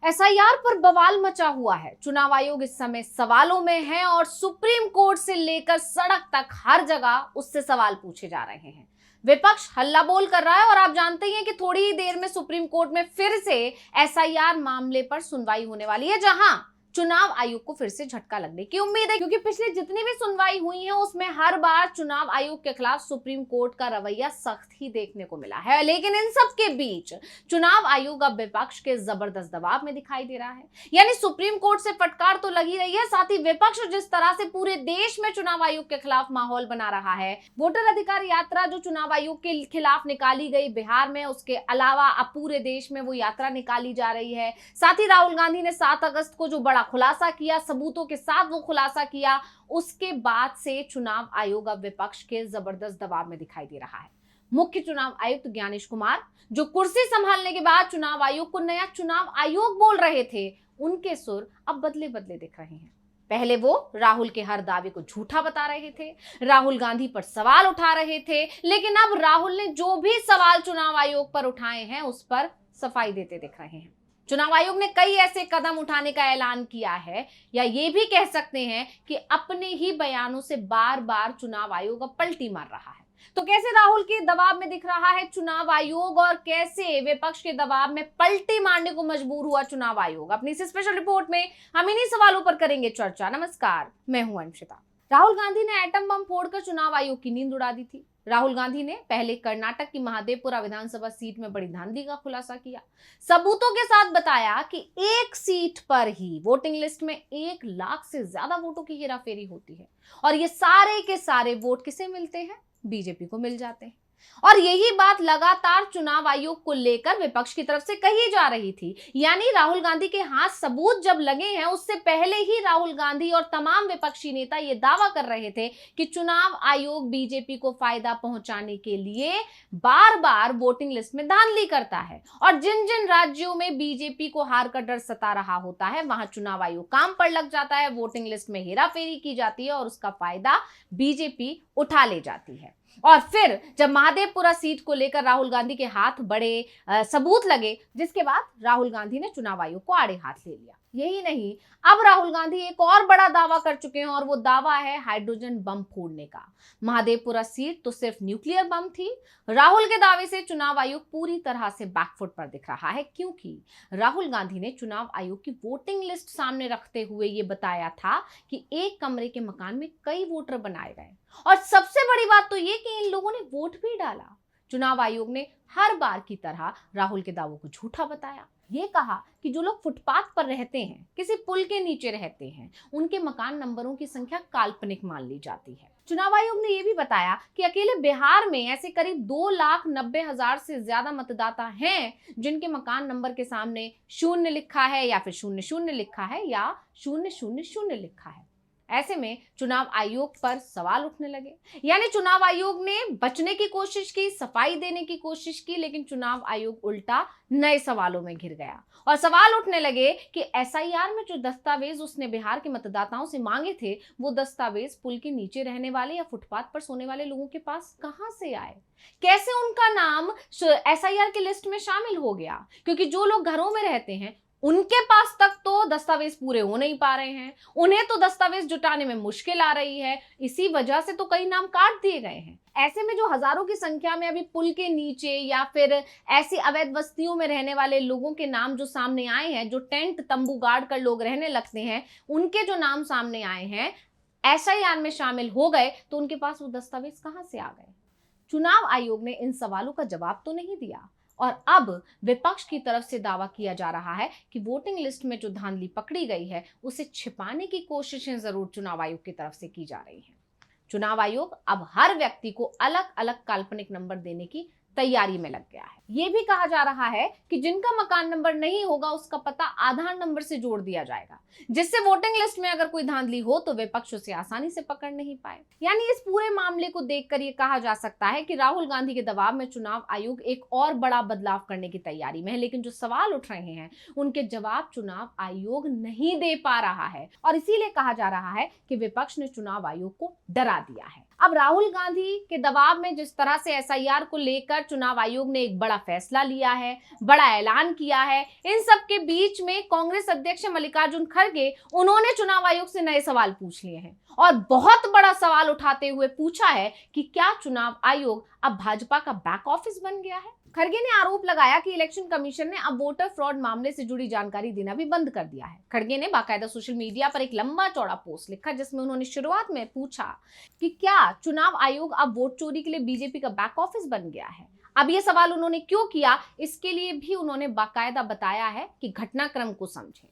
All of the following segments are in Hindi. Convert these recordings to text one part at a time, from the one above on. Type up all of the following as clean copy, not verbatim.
एसआईआर पर बवाल मचा हुआ है। चुनाव आयोग इस समय सवालों में है और सुप्रीम कोर्ट से लेकर सड़क तक हर जगह उससे सवाल पूछे जा रहे हैं। विपक्ष हल्ला बोल कर रहा है और आप जानते ही हैं कि थोड़ी ही देर में सुप्रीम कोर्ट में फिर से एसआईआर मामले पर सुनवाई होने वाली है, जहां चुनाव आयोग को फिर से झटका लगने की उम्मीद है, क्योंकि पिछली जितनी भी सुनवाई हुई है उसमें हर बार चुनाव आयोग के खिलाफ सुप्रीम कोर्ट का रवैया सख्त ही देखने को मिला है। लेकिन इन सब के बीच चुनाव आयोग अब विपक्ष के जबरदस्त दबाव में दिखाई दे रहा है। यानी सुप्रीम कोर्ट से फटकार तो लगी रही है, साथ ही विपक्ष जिस तरह से पूरे देश में चुनाव आयोग के खिलाफ माहौल बना रहा है, वोटर अधिकार यात्रा जो चुनाव आयोग के खिलाफ निकाली गई बिहार में, उसके अलावा अब पूरे देश में वो यात्रा निकाली जा रही है। साथ ही राहुल गांधी ने 7 अगस्त को जो बड़ा खुलासा किया, सबूतों के साथ वो खुलासा किया, उसके बाद से चुनाव आयोग अब विपक्ष के जबरदस्त दबाव में दिखाई दे रहा है। मुख्य चुनाव आयुक्त ज्ञानेश कुमार, जो कुर्सी संभालने के बाद चुनाव आयोग को नया चुनाव आयोग बोल रहे थे, उनके सुर अब बदले बदले दिख रहे हैं। पहले वो राहुल के हर दावे को झूठा बता रहे थे, राहुल गांधी पर सवाल उठा रहे थे, लेकिन अब राहुल ने जो भी सवाल चुनाव आयोग पर उठाए हैं उस पर सफाई देते दिख रहे हैं। चुनाव आयोग ने कई ऐसे कदम उठाने का ऐलान किया है, या ये भी कह सकते हैं कि अपने ही बयानों से बार बार चुनाव आयोग अब पलटी मार रहा है। तो कैसे राहुल के दबाव में दिख रहा है चुनाव आयोग और कैसे विपक्ष के दबाव में पलटी मारने को मजबूर हुआ चुनाव आयोग, अपनी इस स्पेशल रिपोर्ट में हम इन्हीं सवालों पर करेंगे चर्चा। नमस्कार, मैं हूं अंशिता। राहुल गांधी ने एटम बम फोड़कर चुनाव आयोग की नींद उड़ा दी थी। राहुल गांधी ने पहले कर्नाटक की महादेवपुरा विधानसभा सीट में बड़ी धांधली का खुलासा किया, सबूतों के साथ बताया कि एक सीट पर ही वोटिंग लिस्ट में 1 लाख से ज्यादा वोटों की हेराफेरी होती है और ये सारे के सारे वोट किसे मिलते हैं? बीजेपी को मिल जाते हैं। और यही बात लगातार चुनाव आयोग को लेकर विपक्ष की तरफ से कही जा रही थी। यानी राहुल गांधी के हाथ सबूत जब लगे हैं, उससे पहले ही राहुल गांधी और तमाम विपक्षी नेता ये दावा कर रहे थे कि चुनाव आयोग बीजेपी को फायदा पहुंचाने के लिए बार बार वोटिंग लिस्ट में धांधली करता है और जिन जिन राज्यों में बीजेपी को हार का डर सता रहा होता है वहां चुनाव आयोग काम पर लग जाता है, वोटिंग लिस्ट में हेराफेरी की जाती है और उसका फायदा बीजेपी उठा ले जाती है। और फिर जब महादेवपुरा सीट को लेकर राहुल गांधी के हाथ बड़े सबूत लगे, जिसके बाद राहुल गांधी ने चुनाव आयोग को आड़े हाथ ले लिया। यही नहीं, अब राहुल गांधी एक और बड़ा दावा कर चुके हैं और वो दावा है हाइड्रोजन बम फोड़ने का। महादेवपुरा सीट तो सिर्फ न्यूक्लियर बम थी। राहुल के दावे से चुनाव आयोग पूरी तरह से बैकफुट पर दिख रहा है, क्योंकि राहुल गांधी ने चुनाव आयोग की वोटिंग लिस्ट सामने रखते हुए ये बताया था कि एक कमरे के मकान में कई वोटर बनाए गए और सबसे बड़ी बात तो ये कि इन लोगों ने वोट भी डाला। चुनाव आयोग ने हर बार की तरह राहुल के दावों को झूठा बताया। ये कहा कि जो लोग फुटपाथ पर रहते हैं, किसी पुल के नीचे रहते हैं, उनके मकान नंबरों की संख्या काल्पनिक मान ली जाती है। चुनाव आयोग ने यह भी बताया कि अकेले बिहार में ऐसे करीब 2,90,000 से ज्यादा मतदाता हैं जिनके मकान नंबर के सामने 0 लिखा है या फिर 00 लिखा है या 000 लिखा है। ऐसे में चुनाव आयोग पर सवाल उठने लगे। यानी चुनाव आयोग ने बचने की कोशिश की, सफाई देने की कोशिश की, लेकिन चुनाव आयोग उल्टा नए सवालों में घिर गया और सवाल उठने लगे कि एसआईआर में जो दस्तावेज उसने बिहार के मतदाताओं से मांगे थे, वो दस्तावेज पुल के नीचे रहने वाले या फुटपाथ पर सोने वाले लोगों के पास कहां से आए? कैसे उनका नाम एसआईआर की लिस्ट में शामिल हो गया? क्योंकि जो लोग घरों में रहते हैं उनके पास तक तो दस्तावेज पूरे हो नहीं पा रहे हैं, उन्हें तो दस्तावेज जुटाने में मुश्किल आ रही है। इसी वजह से तो कई नाम काट दिए गए हैं। ऐसे में जो हजारों की संख्या में अभी पुल के नीचे या फिर ऐसी अवैध बस्तियों में रहने वाले लोगों के नाम जो सामने आए हैं, जो टेंट तंबू गाड़ कर लोग रहने लगते हैं, उनके जो नाम सामने आए हैं, एसआईआर में शामिल हो गए, तो उनके पास वो दस्तावेज कहां से आ गए? चुनाव आयोग ने इन सवालों का जवाब तो नहीं दिया और अब विपक्ष की तरफ से दावा किया जा रहा है कि वोटिंग लिस्ट में जो धांधली पकड़ी गई है उसे छिपाने की कोशिशें जरूर चुनाव आयोग की तरफ से की जा रही हैं। चुनाव आयोग अब हर व्यक्ति को अलग अलग काल्पनिक नंबर देने की तैयारी में लग गया है। ये भी कहा जा रहा है कि जिनका मकान नंबर नहीं होगा उसका पता आधार नंबर से जोड़ दिया जाएगा, जिससे वोटिंग लिस्ट में अगर कोई धांधली हो तो विपक्ष उसे आसानी से पकड़ नहीं पाए। यानी इस पूरे मामले को देखकर ये कहा जा सकता है कि राहुल गांधी के दबाव में चुनाव आयोग एक और बड़ा बदलाव करने की तैयारी में है, लेकिन जो सवाल उठ रहे हैं उनके जवाब चुनाव आयोग नहीं दे पा रहा है और इसीलिए कहा जा रहा है कि विपक्ष ने चुनाव आयोग को डरा दिया है। अब राहुल गांधी के दबाव में जिस तरह से एसआईआर को लेकर चुनाव आयोग ने एक बड़ा फैसला लिया है, बड़ा ऐलान किया है, इन सब के बीच में कांग्रेस अध्यक्ष मल्लिकार्जुन खड़गे उन्होंने चुनाव आयोग से नए सवाल पूछ लिए हैं और बहुत बड़ा सवाल उठाते हुए पूछा है कि क्या चुनाव आयोग अब भाजपा का बैक ऑफिस बन गया है। खड़गे ने आरोप लगाया कि इलेक्शन कमीशन ने अब वोटर फ्रॉड मामले से जुड़ी जानकारी देना भी बंद कर दिया है। खड़गे ने बाकायदा सोशल मीडिया पर एक लंबा चौड़ा पोस्ट लिखा जिसमें उन्होंने शुरुआत में पूछा कि क्या चुनाव आयोग अब वोट चोरी के लिए बीजेपी का बैक ऑफिस बन गया है। अब ये सवाल उन्होंने क्यों किया, इसके लिए भी उन्होंने बाकायदा बताया है कि घटनाक्रम को समझें।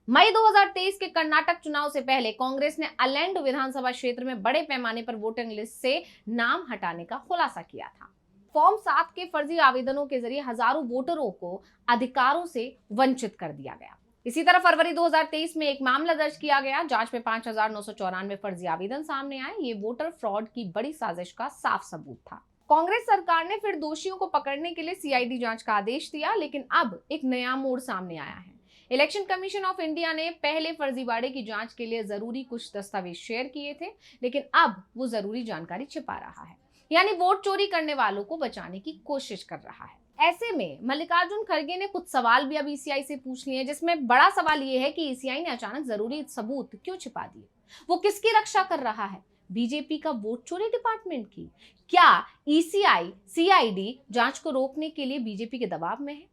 मई 2023 के कर्नाटक चुनाव से पहले कांग्रेस ने अलेंड विधानसभा क्षेत्र में बड़े पैमाने पर वोटिंग लिस्ट से नाम हटाने का खुलासा किया था। फॉर्म 7 के फर्जी आवेदनों के जरिए हजारों वोटरों को अधिकारों से वंचित कर दिया गया। इसी तरह फरवरी 2023 में एक मामला दर्ज किया गया। जांच में 5,994 फर्जी आवेदन सामने आए। ये वोटर फ्रॉड की बड़ी साजिश का साफ सबूत था। कांग्रेस सरकार ने फिर दोषियों को पकड़ने के लिए सीआईडी जांच का आदेश दिया, लेकिन अब एक नया मोड़ सामने आया है। इलेक्शन कमीशन ऑफ इंडिया ने पहले फर्जीवाड़े की जांच के लिए जरूरी कुछ दस्तावेज शेयर किए थे, लेकिन अब वो जरूरी जानकारी छिपा रहा है, यानी वोट चोरी करने वालों को बचाने की कोशिश कर रहा है। ऐसे में मल्लिकार्जुन खड़गे ने कुछ सवाल भी अब ईसीआई से पूछ लिए, जिसमें बड़ा सवाल ये है कि ईसीआई ने अचानक जरूरी सबूत क्यों छिपा दिए। वो किसकी रक्षा कर रहा है? बीजेपी का वोट चोरी डिपार्टमेंट की? क्या ईसीआई सीआईडी जांच को रोकने के लिए बीजेपी के दबाव में है?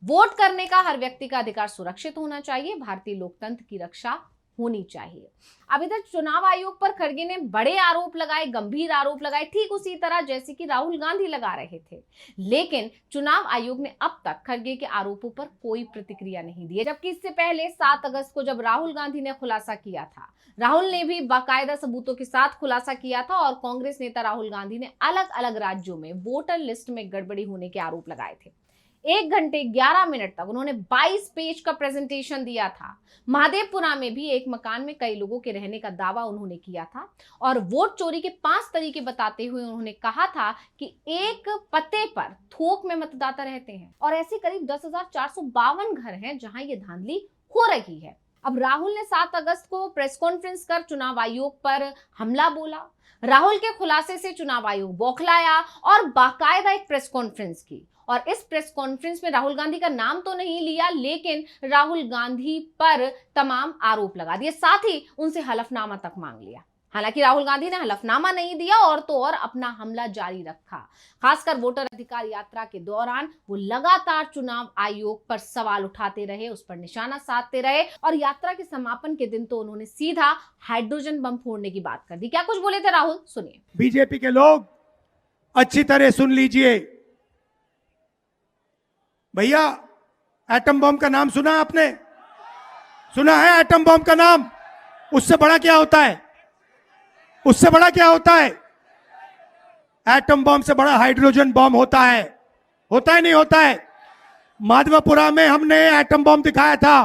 वोट करने का हर व्यक्ति का अधिकार सुरक्षित होना चाहिए, भारतीय लोकतंत्र की रक्षा होनी चाहिए। अभी तक चुनाव आयोग पर खड़गे ने बड़े आरोप लगाए, गंभीर आरोप लगाए, ठीक उसी तरह जैसे कि राहुल गांधी लगा रहे थे, लेकिन चुनाव आयोग ने अब तक खड़गे के आरोपों पर कोई प्रतिक्रिया नहीं दी है। जबकि इससे पहले 7 अगस्त को जब राहुल गांधी ने खुलासा किया था, राहुल ने भी बाकायदा सबूतों के साथ खुलासा किया था और कांग्रेस नेता राहुल गांधी ने अलग अलग राज्यों में वोटर लिस्ट में गड़बड़ी होने के आरोप लगाए थे। 1 घंटे 11 मिनट तक उन्होंने 22 पेज का प्रेजेंटेशन दिया था। महादेवपुरा में भी एक मकान में कई लोगों के रहने का दावा उन्होंने किया था और वोट चोरी के 5 तरीके बताते हुए उन्होंने कहा था कि एक पते पर थोक में मतदाता रहते हैं और ऐसे करीब 10,452 घर हैं जहां ये धांधली हो रही है। अब राहुल ने 7 अगस्त को प्रेस कॉन्फ्रेंस कर चुनाव आयोग पर हमला बोला। राहुल के खुलासे से चुनाव आयोग बौखलाया और बाकायदा एक प्रेस कॉन्फ्रेंस की और इस प्रेस कॉन्फ्रेंस में राहुल गांधी का नाम तो नहीं लिया, लेकिन राहुल गांधी पर तमाम आरोप लगा दिए, साथ ही उनसे हलफनामा तक मांग लिया। हालांकि राहुल गांधी ने हलफनामा नहीं दिया और तो और अपना हमला जारी रखा। खासकर वोटर अधिकार यात्रा के दौरान वो लगातार चुनाव आयोग पर सवाल उठाते रहे, उस पर निशाना साधते रहे और यात्रा के समापन के दिन तो उन्होंने सीधा हाइड्रोजन बम फोड़ने की बात कर दी। क्या कुछ बोले थे राहुल, सुनिए। बीजेपी के लोग अच्छी तरह सुन लीजिए। भैया, एटम बम का नाम सुना आपने? सुना है एटम बम का नाम? उससे बड़ा क्या होता है? उससे बड़ा क्या होता है? एटम बम से बड़ा हाइड्रोजन बम होता है। होता है नहीं होता है? माधवपुरा में हमने एटम बम दिखाया था।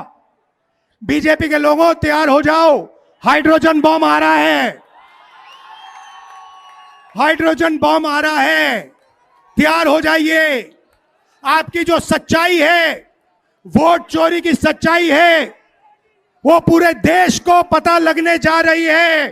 बीजेपी के लोगों तैयार हो जाओ, हाइड्रोजन बम आ रहा है। हाइड्रोजन बम आ रहा है, तैयार हो जाइए। आपकी जो सच्चाई है, वोट चोरी की सच्चाई है, वो पूरे देश को पता लगने जा रही है।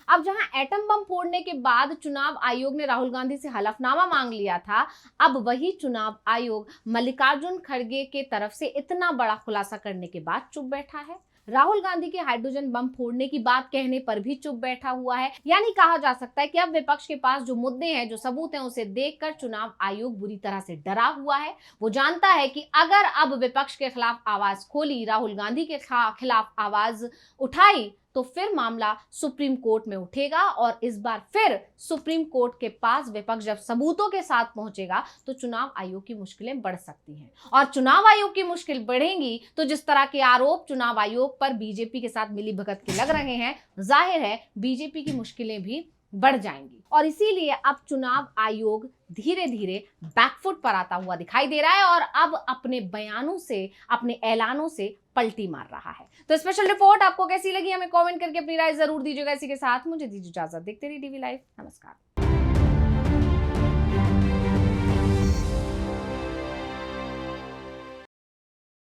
अब जहां एटम बम फोड़ने के बाद चुनाव आयोग ने राहुल गांधी से हलफनामा मांग लिया था, अब वही चुनाव आयोग मल्लिकार्जुन खड़गे के तरफ से इतना बड़ा खुलासा करने के बाद चुप बैठा है। राहुल गांधी के हाइड्रोजन बम फोड़ने की बात कहने पर भी चुप बैठा हुआ है। यानी कहा जा सकता है कि अब विपक्ष के पास जो मुद्दे हैं, जो सबूत हैं, उसे देखकर चुनाव आयोग बुरी तरह से डरा हुआ है। वो जानता है कि अगर अब विपक्ष के खिलाफ आवाज खोली, राहुल गांधी के खिलाफ आवाज उठाई, तो फिर मामला सुप्रीम कोर्ट में उठेगा और इस बार फिर सुप्रीम कोर्ट के पास विपक्ष जब सबूतों के साथ पहुंचेगा तो चुनाव आयोग की मुश्किलें बढ़ सकती हैं। और चुनाव आयोग की मुश्किल बढ़ेंगी तो जिस तरह के आरोप चुनाव आयोग पर बीजेपी के साथ मिलीभगत के लग रहे हैं, जाहिर है बीजेपी की मुश्किलें भी बढ़ जाएंगी। और इसीलिए अब चुनाव आयोग धीरे धीरे बैकफुट पर आता हुआ दिखाई दे रहा है और अब अपने बयानों से, अपने ऐलानों से पलटी मार रहा है। तो स्पेशल रिपोर्ट आपको कैसी लगी, हमें कमेंट करके अपनी राय जरूर दीजिएगा। इसी के साथ मुझे दीजिए इजाजत। देखते रहिए DV लाइव। नमस्कार।